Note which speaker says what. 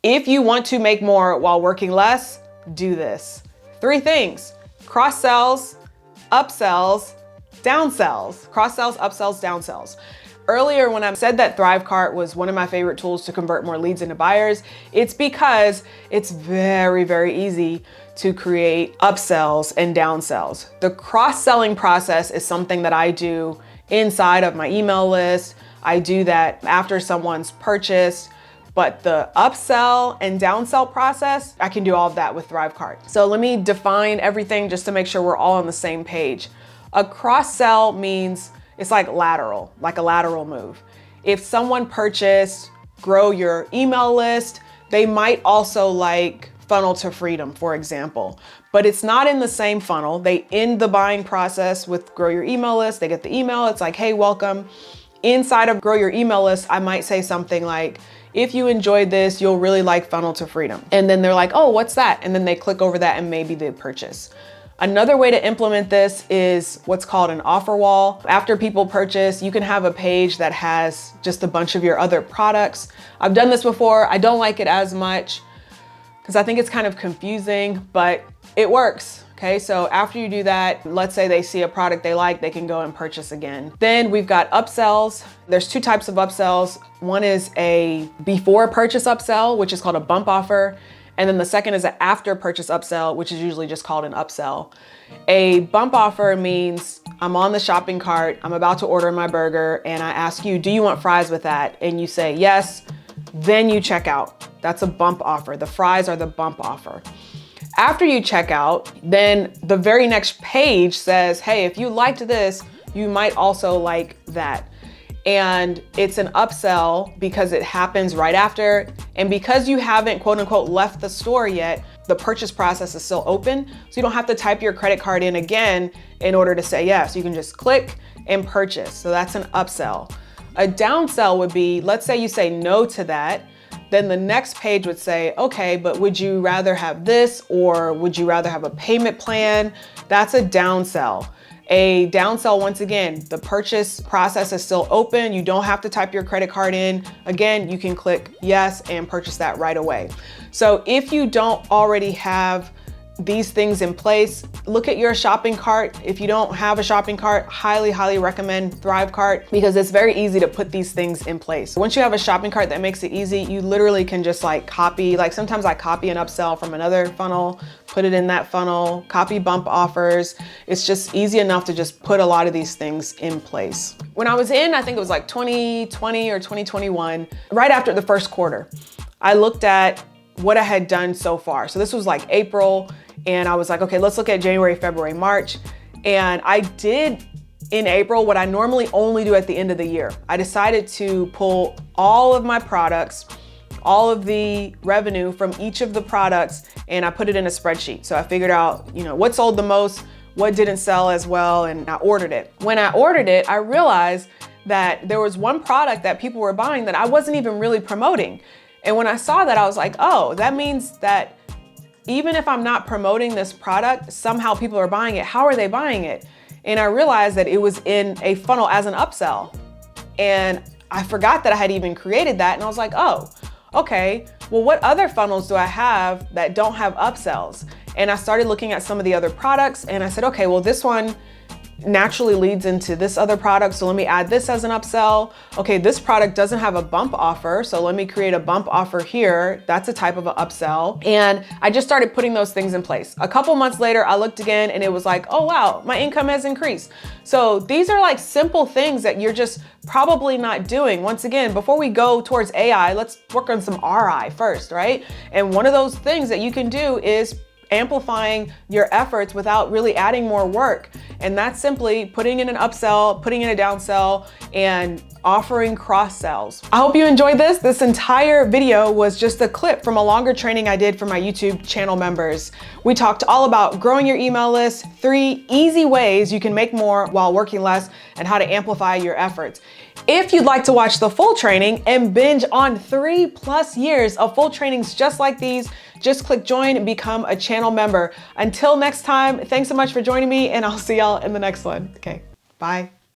Speaker 1: If you want to make more while working less, do this. 3 things: cross sells, upsells, downsells. Cross sells, upsells, downsells. Earlier, when I said that ThriveCart was one of my favorite tools to convert more leads into buyers, it's because it's very, very easy to create upsells and downsells. The cross-selling process is something that I do inside of my email list. I do that after someone's purchased, but the upsell and downsell process, I can do all of that with ThriveCart. So let me define everything just to make sure we're all on the same page. A cross-sell means it's like a lateral move. If someone purchased grow your email list, they might also like funnel to freedom, for example, but it's not in the same funnel. They end the buying process with grow your email list. They get the email. It's like, hey, welcome. Inside of grow your email list, I might say something like, if you enjoyed this, you'll really like funnel to freedom. And then they're like, oh, what's that? And then they click over that and maybe they purchase. Another way to implement this is what's called an offer wall. After people purchase, you can have a page that has just a bunch of your other products. I've done this before. I don't like it as much because I think it's kind of confusing, but it works. Okay, so after you do that, let's say they see a product they like, they can go and purchase again. Then we've got upsells. There's 2 types of upsells. One is a before purchase upsell, which is called a bump offer. And then the second is an after purchase upsell, which is usually just called an upsell. A bump offer means I'm on the shopping cart, I'm about to order my burger, and I ask you, do you want fries with that? And you say yes, then you check out. That's a bump offer. The fries are the bump offer. After you check out, then the very next page says, hey, if you liked this, you might also like that. And it's an upsell because it happens right after. And because you haven't, quote unquote, left the store yet, the purchase process is still open. So you don't have to type your credit card in again in order to say yes. You can just click and purchase. So that's an upsell. A downsell would be, let's say you say no to that. Then the next page would say, okay, but would you rather have this or would you rather have a payment plan? That's a downsell. A downsell, once again, the purchase process is still open. You don't have to type your credit card in. Again, you can click yes and purchase that right away. So if you don't already have these things in place, look at your shopping cart. If you don't have a shopping cart, highly recommend ThriveCart because it's very easy to put these things in place. Once you have a shopping cart that makes it easy, you literally can just like copy, like sometimes I copy an upsell from another funnel, put it in that funnel, copy bump offers. It's just easy enough to just put a lot of these things in place. When I was in, I think it was like 2020 or 2021, right after the first quarter, I looked at what I had done so far. So this was like April, and I was like, okay, let's look at January, February, March. And I did in April what I normally only do at the end of the year. I decided to pull all of my products, all of the revenue from each of the products, and I put it in a spreadsheet. So I figured out, what sold the most, what didn't sell as well, and I ordered it. When I ordered it, I realized that there was one product that people were buying that I wasn't even really promoting. And when I saw that, I was like, oh, that means that even if I'm not promoting this product, somehow people are buying it. How are they buying it? And I realized that it was in a funnel as an upsell. And I forgot that I had even created that. And I was like, oh, okay, well, what other funnels do I have that don't have upsells? And I started looking at some of the other products and I said, okay, well, this one naturally leads into this other product. So let me add this as an upsell. Okay, this product doesn't have a bump offer. So let me create a bump offer here. That's a type of an upsell. And I just started putting those things in place. A couple months later, I looked again and it was like, oh, wow, my income has increased. So these are like simple things that you're just probably not doing. Once again, before we go towards AI, let's work on some RI first, right? And one of those things that you can do is amplifying your efforts without really adding more work. And that's simply putting in an upsell, putting in a downsell, and offering cross sells. I hope you enjoyed this. This entire video was just a clip from a longer training I did for my YouTube channel members. We talked all about growing your email list, 3 easy ways you can make more while working less, and how to amplify your efforts. If you'd like to watch the full training and binge on 3+ years of full trainings just like these, just click join and become a channel member. Until next time, thanks so much for joining me, and I'll see y'all in the next one. Okay, bye.